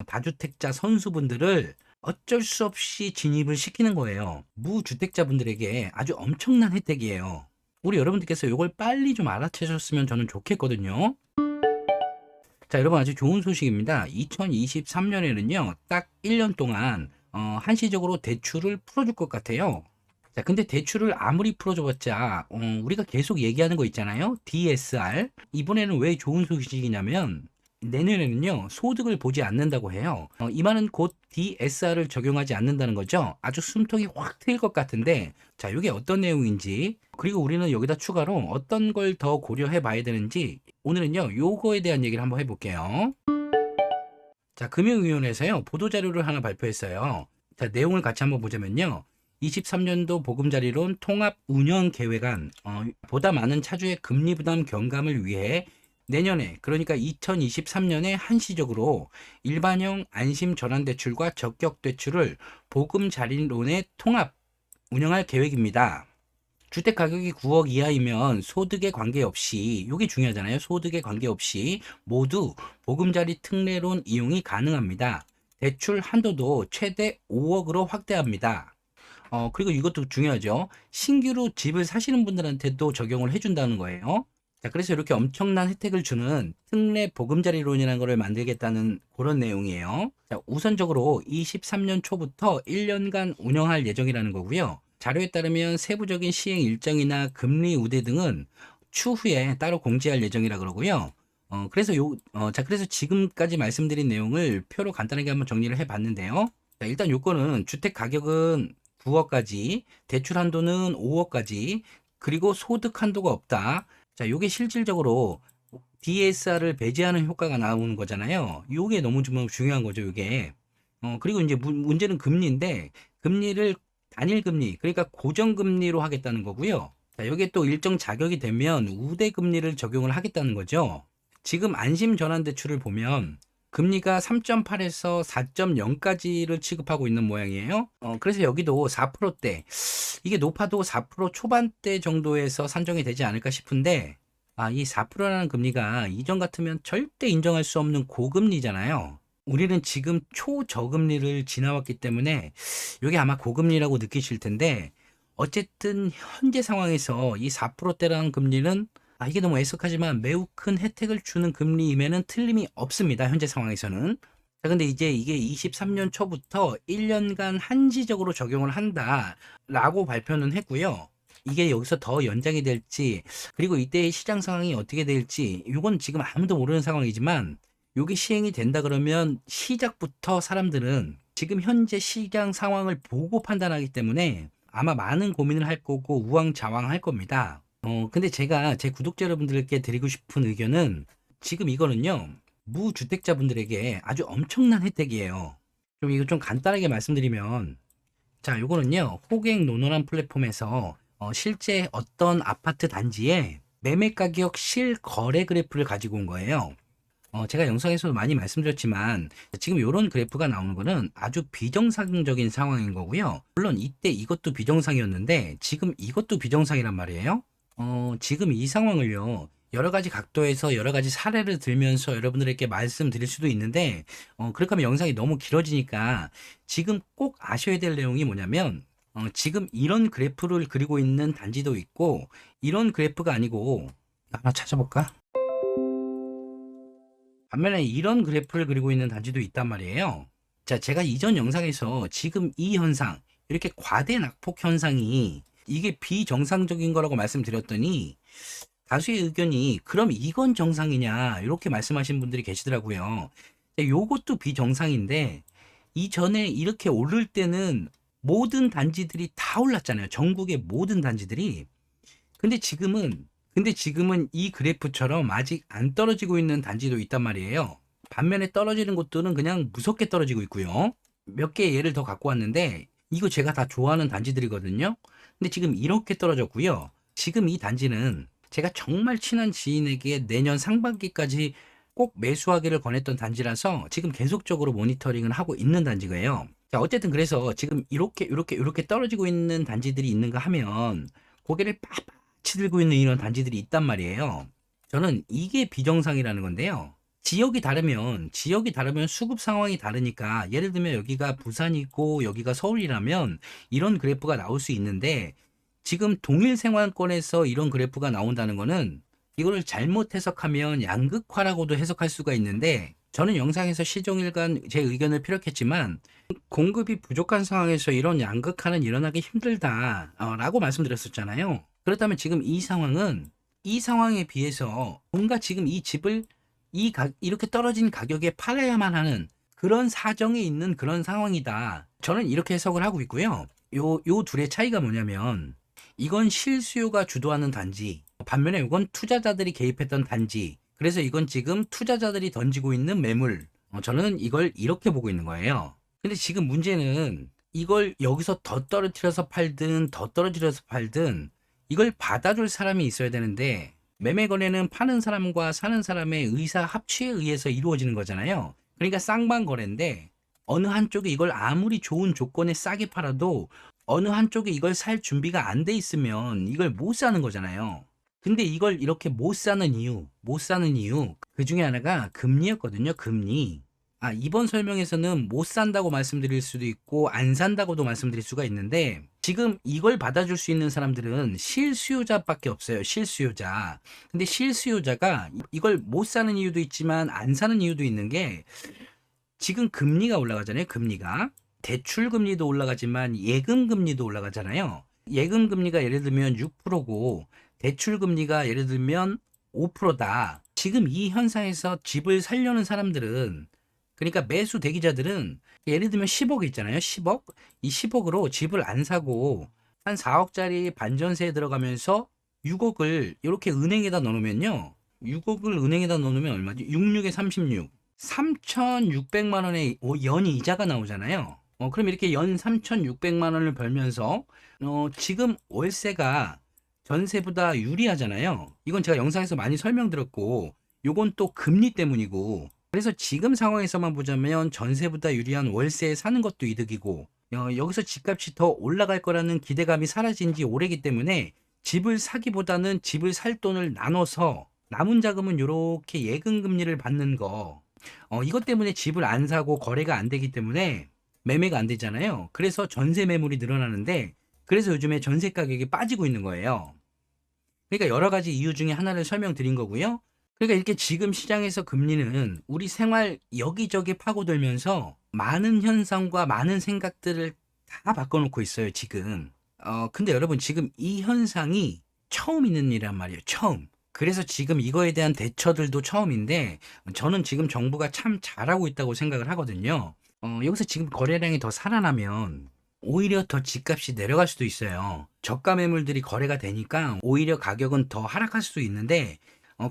다주택자 선수분들을 어쩔 수 없이 진입을 시키는 거예요. 무주택자분들에게 아주 엄청난 혜택이에요. 우리 여러분들께서 이걸 빨리 좀 알아채셨으면 저는 좋겠거든요. 자, 여러분 아주 좋은 소식입니다. 2023년에는요, 딱 1년 동안 한시적으로 대출을 풀어줄 것 같아요. 자, 근데 대출을 아무리 풀어줘봤자 우리가 계속 얘기하는 거 있잖아요. DSR. 이번에는 왜 좋은 소식이냐면 내년에는요, 소득을 보지 않는다고 해요. 이 말은 곧 DSR을 적용하지 않는다는 거죠. 아주 숨통이 확 트일 것 같은데, 자, 이게 어떤 내용인지, 그리고 우리는 여기다 추가로 어떤 걸 더 고려해 봐야 되는지, 오늘은요, 요거에 대한 얘기를 한번 해볼게요. 자, 금융위원회에서요, 보도자료를 하나 발표했어요. 자, 내용을 같이 한번 보자면요. 23년도 보금자리론 통합 운영 계획안, 보다 많은 차주의 금리 부담 경감을 위해 내년에, 그러니까 2023년에 한시적으로 일반형 안심 전환대출과 적격대출을 보금자리론에 통합 운영할 계획입니다. 주택 가격이 9억 이하이면 소득에 관계없이, 이게 중요하잖아요. 소득에 관계없이 모두 보금자리 특례론 이용이 가능합니다. 대출 한도도 최대 5억으로 확대합니다. 그리고 이것도 중요하죠. 신규로 집을 사시는 분들한테도 적용을 해준다는 거예요. 자, 그래서 이렇게 엄청난 혜택을 주는 특례 보금자리론이라는 것을 만들겠다는 그런 내용이에요. 자, 우선적으로 23년 초부터 1년간 운영할 예정이라는 거고요. 자료에 따르면 세부적인 시행 일정이나 금리 우대 등은 추후에 따로 공지할 예정이라 그러고요. 그래서 지금까지 말씀드린 내용을 표로 간단하게 한번 정리를 해 봤는데요. 자, 일단 요거는 주택 가격은 9억까지, 대출 한도는 5억까지, 그리고 소득 한도가 없다. 자, 요게 실질적으로 DSR을 배제하는 효과가 나오는 거잖아요. 요게 너무 좀 중요한 거죠, 요게. 그리고 이제 문제는 금리인데, 금리를 단일금리, 그러니까 고정금리로 하겠다는 거고요. 자, 여기에 또 일정 자격이 되면 우대금리를 적용을 하겠다는 거죠. 지금 안심전환대출을 보면 금리가 3.8에서 4.0까지를 취급하고 있는 모양이에요. 그래서 여기도 4%대, 이게 높아도 4% 초반대 정도에서 산정이 되지 않을까 싶은데, 이 4%라는 금리가 이전 같으면 절대 인정할 수 없는 고금리잖아요. 우리는 지금 초저금리를 지나왔기 때문에 이게 아마 고금리라고 느끼실 텐데, 어쨌든 현재 상황에서 이 4%대라는 금리는 이게 너무 애석하지만 매우 큰 혜택을 주는 금리임에는 틀림이 없습니다. 현재 상황에서는. 자, 근데 이제 이게 23년 초부터 1년간 한시적으로 적용을 한다라고 발표는 했고요. 이게 여기서 더 연장이 될지, 그리고 이때의 시장 상황이 어떻게 될지, 이건 지금 아무도 모르는 상황이지만, 이게 시행이 된다 그러면 시작부터 사람들은 지금 현재 시장 상황을 보고 판단하기 때문에 아마 많은 고민을 할 거고 우왕좌왕할 겁니다. 근데 제가 제 구독자 여러분들께 드리고 싶은 의견은, 지금 이거는요, 무주택자분들에게 아주 엄청난 혜택이에요. 이거 좀 간단하게 말씀드리면, 자, 요거는요, 호갱 노노란 플랫폼에서 실제 어떤 아파트 단지의 매매 가격 실거래 그래프를 가지고 온 거예요. 제가 영상에서도 많이 말씀드렸지만 지금 이런 그래프가 나오는 거는 아주 비정상적인 상황인 거고요. 물론 이때 이것도 비정상이었는데 지금 이것도 비정상이란 말이에요. 지금 이 상황을요, 여러 가지 각도에서 여러 가지 사례를 들면서 여러분들에게 말씀드릴 수도 있는데, 그렇게 하면 영상이 너무 길어지니까 지금 꼭 아셔야 될 내용이 뭐냐면, 지금 이런 그래프를 그리고 있는 단지도 있고, 이런 그래프가 아니고, 하나 찾아볼까? 반면에 이런 그래프를 그리고 있는 단지도 있단 말이에요. 자, 제가 이전 영상에서 지금 이 현상, 이렇게 과대 낙폭 현상이 이게 비정상적인 거라고 말씀드렸더니 다수의 의견이 그럼 이건 정상이냐 이렇게 말씀하신 분들이 계시더라고요. 요것도 비정상인데 이전에 이렇게 오를 때는 모든 단지들이 다 올랐잖아요. 전국의 모든 단지들이. 근데 지금은 이 그래프처럼 아직 안 떨어지고 있는 단지도 있단 말이에요. 반면에 떨어지는 곳들은 그냥 무섭게 떨어지고 있고요. 몇 개 예를 더 갖고 왔는데 이거 제가 다 좋아하는 단지들이거든요. 근데 지금 이렇게 떨어졌고요. 지금 이 단지는 제가 정말 친한 지인에게 내년 상반기까지 꼭 매수하기를 권했던 단지라서 지금 계속적으로 모니터링을 하고 있는 단지예요. 자, 어쨌든 그래서 지금 이렇게 떨어지고 있는 단지들이 있는가 하면 고개를 빳빳이 들고 있는 이런 단지들이 있단 말이에요. 저는 이게 비정상이라는 건데요. 지역이 다르면 수급 상황이 다르니까 예를 들면 여기가 부산이고 여기가 서울이라면 이런 그래프가 나올 수 있는데 지금 동일 생활권에서 이런 그래프가 나온다는 거는 이거를 잘못 해석하면 양극화라고도 해석할 수가 있는데 저는 영상에서 시종일관 제 의견을 피력했지만 공급이 부족한 상황에서 이런 양극화는 일어나기 힘들다 라고 말씀드렸었잖아요. 그렇다면 지금 이 상황에 비해서 뭔가 지금 이 집을 이렇게 떨어진 가격에 팔아야만 하는 그런 사정에 있는 그런 상황이다. 저는 이렇게 해석을 하고 있고요. 요 둘의 차이가 뭐냐면 이건 실수요가 주도하는 단지, 반면에 이건 투자자들이 개입했던 단지. 그래서 이건 지금 투자자들이 던지고 있는 매물. 저는 이걸 이렇게 보고 있는 거예요. 근데 지금 문제는 이걸 여기서 더 떨어뜨려서 팔든 더 떨어뜨려서 팔든 이걸 받아줄 사람이 있어야 되는데 매매 거래는 파는 사람과 사는 사람의 의사 합치에 의해서 이루어지는 거잖아요. 그러니까 쌍방 거래인데 어느 한쪽이 이걸 아무리 좋은 조건에 싸게 팔아도 어느 한쪽이 이걸 살 준비가 안 돼 있으면 이걸 못 사는 거잖아요. 근데 이걸 이렇게 못 사는 이유 그 중에 하나가 금리였거든요. 금리. 이번 설명에서는 못 산다고 말씀드릴 수도 있고 안 산다고도 말씀드릴 수가 있는데 지금 이걸 받아줄 수 있는 사람들은 실수요자밖에 없어요. 실수요자. 근데 실수요자가 이걸 못 사는 이유도 있지만 안 사는 이유도 있는 게 지금 금리가 올라가잖아요. 금리가. 대출 금리도 올라가지만 예금 금리도 올라가잖아요. 예금 금리가 예를 들면 6%고 대출 금리가 예를 들면 5%다. 지금 이 현상에서 집을 살려는 사람들은 그러니까 매수 대기자들은 예를 들면 10억 있잖아요. 10억. 이 10억으로 집을 안 사고 한 4억짜리 반전세에 들어가면서 6억을 이렇게 은행에다 넣어놓으면요. 6억을 은행에다 넣어놓으면 얼마지? 66에 36. 3,600만 원의 연이 이자가 나오잖아요. 그럼 이렇게 연 3,600만 원을 벌면서 지금 월세가 전세보다 유리하잖아요. 이건 제가 영상에서 많이 설명드렸고 요건 또 금리 때문이고 그래서 지금 상황에서만 보자면 전세보다 유리한 월세에 사는 것도 이득이고 여기서 집값이 더 올라갈 거라는 기대감이 사라진 지 오래기 때문에 집을 사기보다는 집을 살 돈을 나눠서 남은 자금은 이렇게 예금 금리를 받는 거 이것 때문에 집을 안 사고 거래가 안 되기 때문에 매매가 안 되잖아요. 그래서 전세 매물이 늘어나는데 그래서 요즘에 전세 가격이 빠지고 있는 거예요. 그러니까 여러 가지 이유 중에 하나를 설명드린 거고요. 그러니까 이렇게 지금 시장에서 금리는 우리 생활 여기저기 파고들면서 많은 현상과 많은 생각들을 다 바꿔놓고 있어요, 지금. 근데 여러분, 지금 이 현상이 처음 있는 일이란 말이에요, 처음. 그래서 지금 이거에 대한 대처들도 처음인데, 저는 지금 정부가 참 잘하고 있다고 생각을 하거든요. 여기서 지금 거래량이 더 살아나면 오히려 더 집값이 내려갈 수도 있어요. 저가 매물들이 거래가 되니까 오히려 가격은 더 하락할 수도 있는데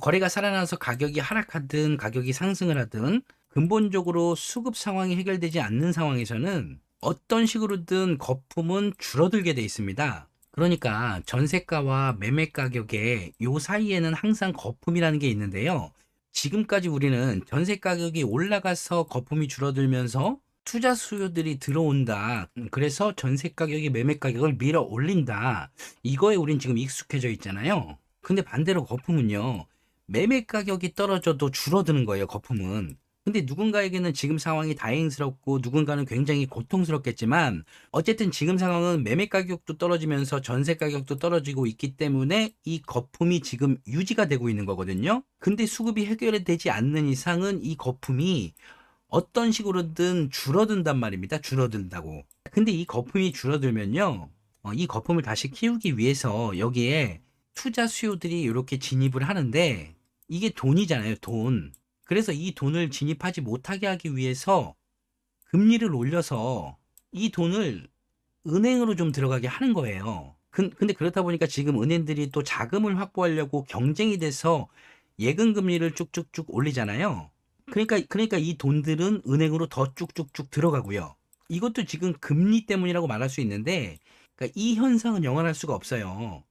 거래가 살아나서 가격이 하락하든 가격이 상승을 하든 근본적으로 수급 상황이 해결되지 않는 상황에서는 어떤 식으로든 거품은 줄어들게 돼 있습니다. 그러니까 전세가와 매매 가격의 요 사이에는 항상 거품이라는 게 있는데요. 지금까지 우리는 전세 가격이 올라가서 거품이 줄어들면서 투자 수요들이 들어온다. 그래서 전세 가격이 매매 가격을 밀어 올린다. 이거에 우린 지금 익숙해져 있잖아요. 근데 반대로 거품은요. 매매 가격이 떨어져도 줄어드는 거예요, 거품은. 근데 누군가에게는 지금 상황이 다행스럽고 누군가는 굉장히 고통스럽겠지만 어쨌든 지금 상황은 매매 가격도 떨어지면서 전세 가격도 떨어지고 있기 때문에 이 거품이 지금 유지가 되고 있는 거거든요. 근데 수급이 해결되지 않는 이상은 이 거품이 어떤 식으로든 줄어든단 말입니다. 줄어든다고. 근데 이 거품이 줄어들면요. 이 거품을 다시 키우기 위해서 여기에 투자 수요들이 이렇게 진입을 하는데 이게 돈이잖아요. 돈. 그래서 이 돈을 진입하지 못하게 하기 위해서 금리를 올려서 이 돈을 은행으로 좀 들어가게 하는 거예요. 근데 그렇다 보니까 지금 은행들이 또 자금을 확보하려고 경쟁이 돼서 예금 금리를 쭉쭉쭉 올리잖아요. 그러니까 이 돈들은 은행으로 더 쭉쭉쭉 들어가고요. 이것도 지금 금리 때문이라고 말할 수 있는데, 그러니까 이 현상은 영원할 수가 없어요.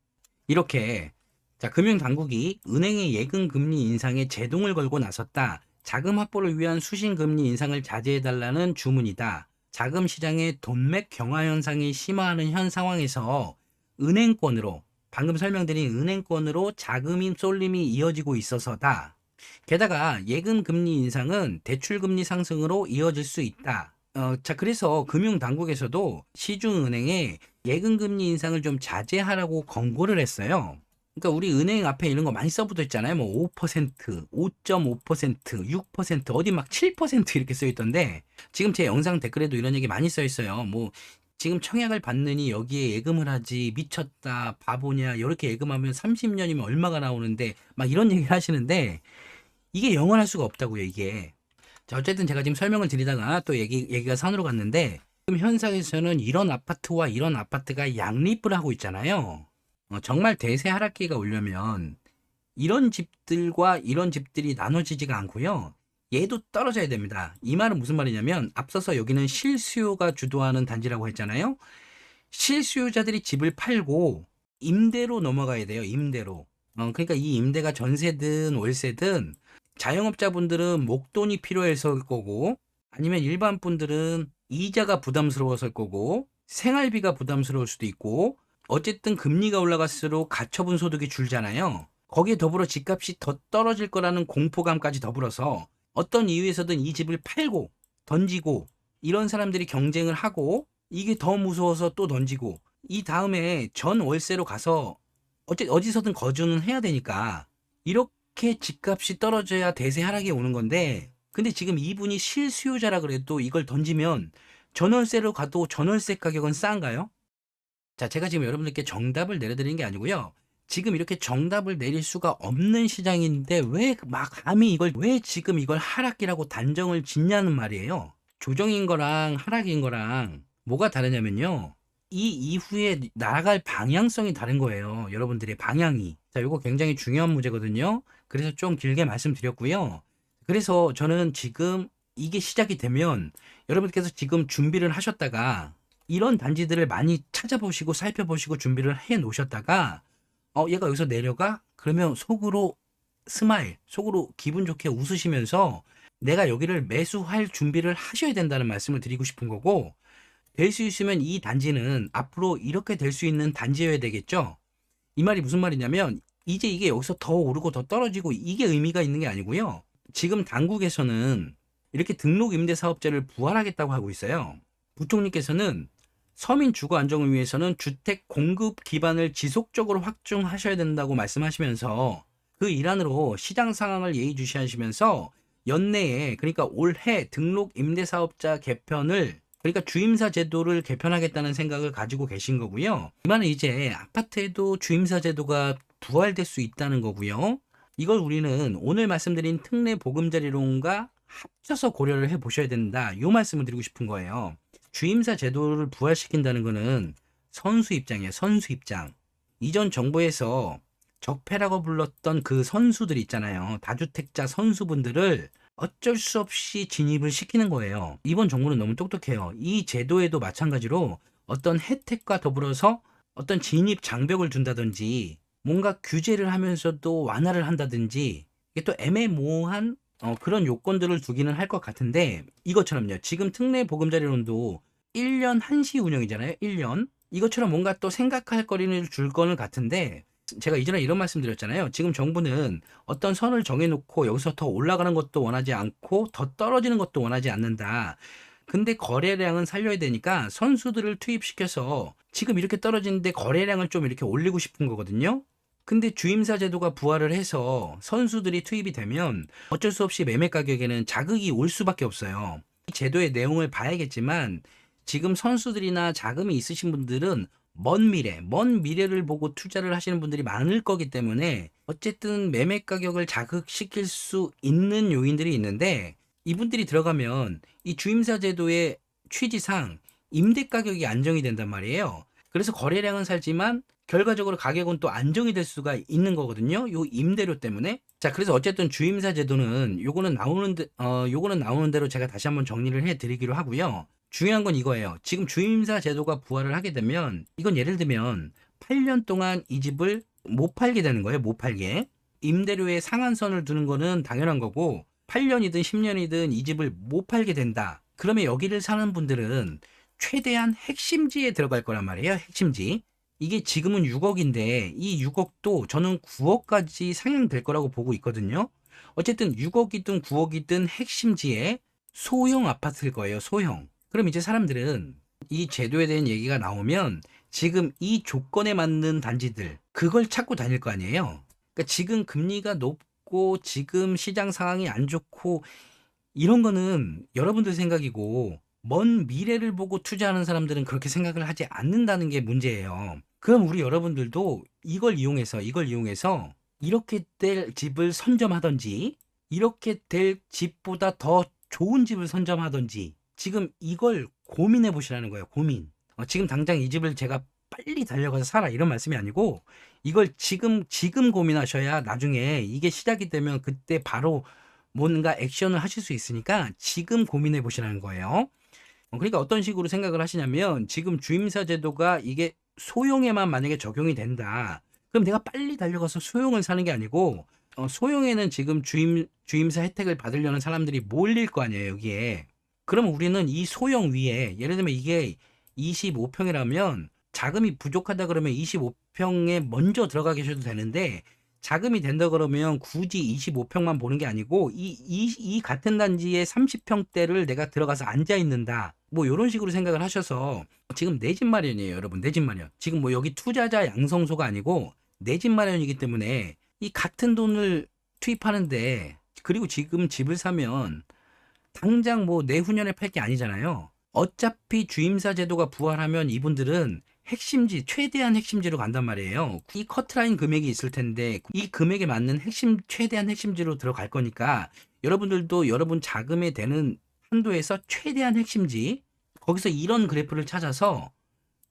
이렇게 자, 금융당국이 은행의 예금 금리 인상에 제동을 걸고 나섰다. 자금 확보를 위한 수신 금리 인상을 자제해달라는 주문이다. 자금 시장의 돈맥 경화 현상이 심화하는 현 상황에서 은행권으로 방금 설명드린 은행권으로 자금이 쏠림이 이어지고 있어서다. 게다가 예금 금리 인상은 대출 금리 상승으로 이어질 수 있다. 자, 그래서 금융당국에서도 시중은행에 예금 금리 인상을 좀 자제하라고 권고를 했어요. 그러니까 우리 은행 앞에 이런 거 많이 써붙어 있잖아요. 뭐 5%, 5.5%, 6%, 어디 막 7% 이렇게 써 있던데 지금 제 영상 댓글에도 이런 얘기 많이 써 있어요. 뭐 지금 청약을 받느니 여기에 예금을 하지 미쳤다 바보냐 이렇게 예금하면 30년이면 얼마가 나오는데 막 이런 얘기를 하시는데 이게 영원할 수가 없다고요, 이게. 자, 어쨌든 제가 지금 설명을 드리다가 또 얘기가 산으로 갔는데, 지금 현상에서는 이런 아파트와 이런 아파트가 양립을 하고 있잖아요. 정말 대세 하락기가 오려면 이런 집들과 이런 집들이 나눠지지가 않고요. 얘도 떨어져야 됩니다. 이 말은 무슨 말이냐면, 앞서서 여기는 실수요가 주도하는 단지라고 했잖아요. 실수요자들이 집을 팔고 임대로 넘어가야 돼요, 임대로. 그러니까 이 임대가 전세든 월세든 자영업자분들은 목돈이 필요해서일 거고 아니면 일반 분들은 이자가 부담스러워서일 거고 생활비가 부담스러울 수도 있고 어쨌든 금리가 올라갈수록 가처분 소득이 줄잖아요. 거기에 더불어 집값이 더 떨어질 거라는 공포감까지 더불어서 어떤 이유에서든 이 집을 팔고 던지고 이런 사람들이 경쟁을 하고 이게 더 무서워서 또 던지고 이 다음에 전 월세로 가서 어디서든 거주는 해야 되니까 이렇게 집값이 떨어져야 대세 하락이 오는 건데 근데 지금 이분이 실수요자라 그래도 이걸 던지면 전월세로 가도 전월세 가격은 싼가요? 자, 제가 지금 여러분들께 정답을 내려드리는 게 아니고요. 지금 이렇게 정답을 내릴 수가 없는 시장인데 왜 막 감히 왜 지금 이걸 하락기라고 단정을 짓냐는 말이에요. 조정인 거랑 하락인 거랑 뭐가 다르냐면요. 이 이후에 나아갈 방향성이 다른 거예요. 여러분들의 방향이. 자, 이거 굉장히 중요한 문제거든요. 그래서 좀 길게 말씀드렸고요. 그래서 저는 지금 이게 시작이 되면 여러분께서 지금 준비를 하셨다가 이런 단지들을 많이 찾아보시고 살펴보시고 준비를 해 놓으셨다가 얘가 여기서 내려가? 그러면 속으로 스마일, 속으로 기분 좋게 웃으시면서 내가 여기를 매수할 준비를 하셔야 된다는 말씀을 드리고 싶은 거고 될 수 있으면 이 단지는 앞으로 이렇게 될 수 있는 단지여야 되겠죠. 이 말이 무슨 말이냐면 이제 이게 여기서 더 오르고 더 떨어지고 이게 의미가 있는 게 아니고요. 지금 당국에서는 이렇게 등록 임대사업자를 부활하겠다고 하고 있어요. 부총리께서는 서민 주거 안정을 위해서는 주택 공급 기반을 지속적으로 확충하셔야 된다고 말씀하시면서 그 일환으로 시장 상황을 예의주시하시면서 연내에 그러니까 올해 등록 임대사업자 개편을 그러니까 주임사 제도를 개편하겠다는 생각을 가지고 계신 거고요. 이 말은 이제 아파트에도 주임사 제도가 부활될 수 있다는 거고요. 이걸 우리는 오늘 말씀드린 특례 보금자리론과 합쳐서 고려를 해 보셔야 된다. 이 말씀을 드리고 싶은 거예요. 주임사 제도를 부활시킨다는 거는 선수 입장이에요. 선수 입장. 이전 정부에서 적폐라고 불렀던 그 선수들 있잖아요. 다주택자 선수분들을 어쩔 수 없이 진입을 시키는 거예요. 이번 정부는 너무 똑똑해요. 이 제도에도 마찬가지로 어떤 혜택과 더불어서 어떤 진입 장벽을 준다든지 뭔가 규제를 하면서도 완화를 한다든지 이게 또 애매모호한 그런 요건들을 두기는 할 것 같은데 이것처럼요. 지금 특례 보금자리론도 1년 한시 운영이잖아요. 1년. 이것처럼 뭔가 또 생각할 거리를 줄 거는 같은데 제가 이전에 이런 말씀 드렸잖아요. 지금 정부는 어떤 선을 정해놓고 여기서 더 올라가는 것도 원하지 않고 더 떨어지는 것도 원하지 않는다. 근데 거래량은 살려야 되니까 선수들을 투입시켜서 지금 이렇게 떨어지는데 거래량을 좀 이렇게 올리고 싶은 거거든요. 근데 주임사 제도가 부활을 해서 선수들이 투입이 되면 어쩔 수 없이 매매 가격에는 자극이 올 수밖에 없어요. 이 제도의 내용을 봐야겠지만 지금 선수들이나 자금이 있으신 분들은 먼 미래를 보고 투자를 하시는 분들이 많을 거기 때문에 어쨌든 매매 가격을 자극시킬 수 있는 요인들이 있는데 이분들이 들어가면 이 주임사 제도의 취지상 임대 가격이 안정이 된단 말이에요. 그래서 거래량은 살지만 결과적으로 가격은 또 안정이 될 수가 있는 거거든요. 요 임대료 때문에. 자, 그래서 어쨌든 주임사 제도는 요거는 나오는 대로 제가 다시 한번 정리를 해 드리기로 하고요. 중요한 건 이거예요. 지금 주임사 제도가 부활을 하게 되면 이건 예를 들면 8년 동안 이 집을 못 팔게 되는 거예요. 못 팔게. 임대료의 상한선을 두는 거는 당연한 거고 8년이든 10년이든 이 집을 못 팔게 된다. 그러면 여기를 사는 분들은 최대한 핵심지에 들어갈 거란 말이에요. 핵심지. 이게 지금은 6억인데 이 6억도 저는 9억까지 상향될 거라고 보고 있거든요. 어쨌든 6억이든 9억이든 핵심지에 소형 아파트일 거예요. 소형. 그럼 이제 사람들은 이 제도에 대한 얘기가 나오면 지금 이 조건에 맞는 단지들 그걸 찾고 다닐 거 아니에요. 그러니까 지금 금리가 높고 지금 시장 상황이 안 좋고 이런 거는 여러분들 생각이고 먼 미래를 보고 투자하는 사람들은 그렇게 생각을 하지 않는다는 게 문제예요. 그럼 우리 여러분들도 이걸 이용해서 이렇게 될 집을 선점하든지 이렇게 될 집보다 더 좋은 집을 선점하든지 지금 이걸 고민해 보시라는 거예요. 고민. 지금 당장 이 집을 제가 빨리 달려가서 사라 이런 말씀이 아니고 이걸 지금 고민하셔야 나중에 이게 시작이 되면 그때 바로 뭔가 액션을 하실 수 있으니까 지금 고민해 보시라는 거예요. 그러니까 어떤 식으로 생각을 하시냐면 지금 주임사 제도가 이게 소형에만 만약에 적용이 된다. 그럼 내가 빨리 달려가서 소형을 사는 게 아니고 소형에는 지금 주임사 혜택을 받으려는 사람들이 몰릴 거 아니에요, 여기에. 그러면 우리는 이 소형 위에 예를 들면 이게 25평이라면 자금이 부족하다 그러면 25평에 먼저 들어가 계셔도 되는데 자금이 된다 그러면 굳이 25평만 보는 게 아니고 이 같은 단지에 30평대를 내가 들어가서 앉아 있는다. 뭐 이런 식으로 생각을 하셔서 지금 내 집 마련이에요, 여러분. 내 집 마련. 지금 뭐 여기 투자자 양성소가 아니고 내 집 마련이기 때문에 이 같은 돈을 투입하는데 그리고 지금 집을 사면 당장 뭐 내후년에 팔 게 아니잖아요. 어차피 주임사 제도가 부활하면 이분들은 핵심지, 최대한 핵심지로 간단 말이에요. 이 커트라인 금액이 있을 텐데 이 금액에 맞는 최대한 핵심지로 들어갈 거니까 여러분들도 여러분 자금에 되는 한도에서 최대한 핵심지, 거기서 이런 그래프를 찾아서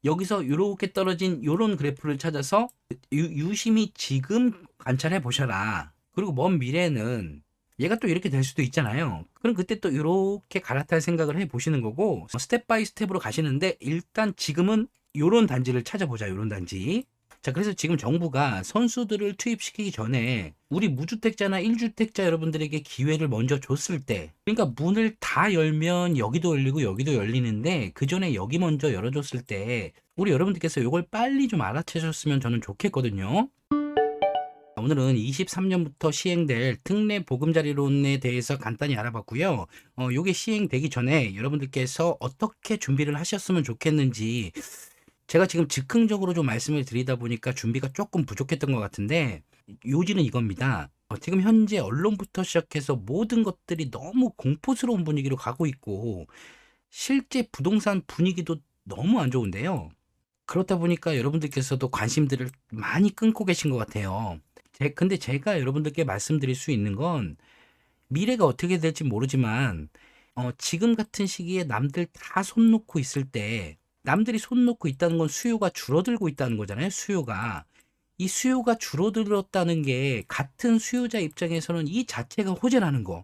여기서 이렇게 떨어진 이런 그래프를 찾아서 유심히 지금 관찰해 보셔라. 그리고 먼 미래는 얘가 또 이렇게 될 수도 있잖아요. 그럼 그때 또 이렇게 갈아탈 생각을 해 보시는 거고 스텝 바이 스텝으로 가시는데 일단 지금은 요런 단지를 찾아보자. 요런 단지. 자, 그래서 지금 정부가 선수들을 투입시키기 전에 우리 무주택자나 1주택자 여러분들에게 기회를 먼저 줬을 때, 그러니까 문을 다 열면 여기도 열리고 여기도 열리는데 그 전에 여기 먼저 열어줬을 때 우리 여러분들께서 요걸 빨리 좀 알아채셨으면 저는 좋겠거든요. 오늘은 23년부터 시행될 특례 보금자리론에 대해서 간단히 알아봤고요. 요게 시행되기 전에 여러분들께서 어떻게 준비를 하셨으면 좋겠는지 제가 지금 즉흥적으로 좀 말씀을 드리다 보니까 준비가 조금 부족했던 것 같은데 요지는 이겁니다. 지금 현재 언론부터 시작해서 모든 것들이 너무 공포스러운 분위기로 가고 있고 실제 부동산 분위기도 너무 안 좋은데요. 그렇다 보니까 여러분들께서도 관심들을 많이 끊고 계신 것 같아요. 근데 제가 여러분들께 말씀드릴 수 있는 건 미래가 어떻게 될지 모르지만 지금 같은 시기에 남들 다 손 놓고 있을 때 남들이 손 놓고 있다는 건 수요가 줄어들고 있다는 거잖아요. 수요가. 이 수요가 줄어들었다는 게 같은 수요자 입장에서는 이 자체가 호재라는 거.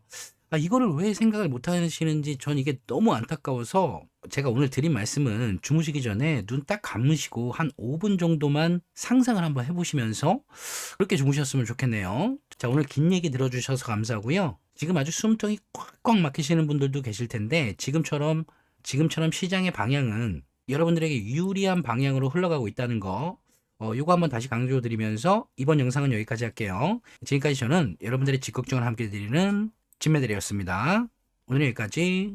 이거를 왜 생각을 못 하시는지 전 이게 너무 안타까워서 제가 오늘 드린 말씀은 주무시기 전에 눈 딱 감으시고 한 5분 정도만 상상을 한번 해보시면서 그렇게 주무셨으면 좋겠네요. 자, 오늘 긴 얘기 들어주셔서 감사하고요. 지금 아주 숨통이 꽉꽉 막히시는 분들도 계실 텐데 지금처럼 시장의 방향은 여러분들에게 유리한 방향으로 흘러가고 있다는 거 요거 한번 다시 강조드리면서 이번 영상은 여기까지 할게요. 지금까지 저는 여러분들의 직걱정을 함께 드리는 진매들이었습니다. 오늘 여기까지.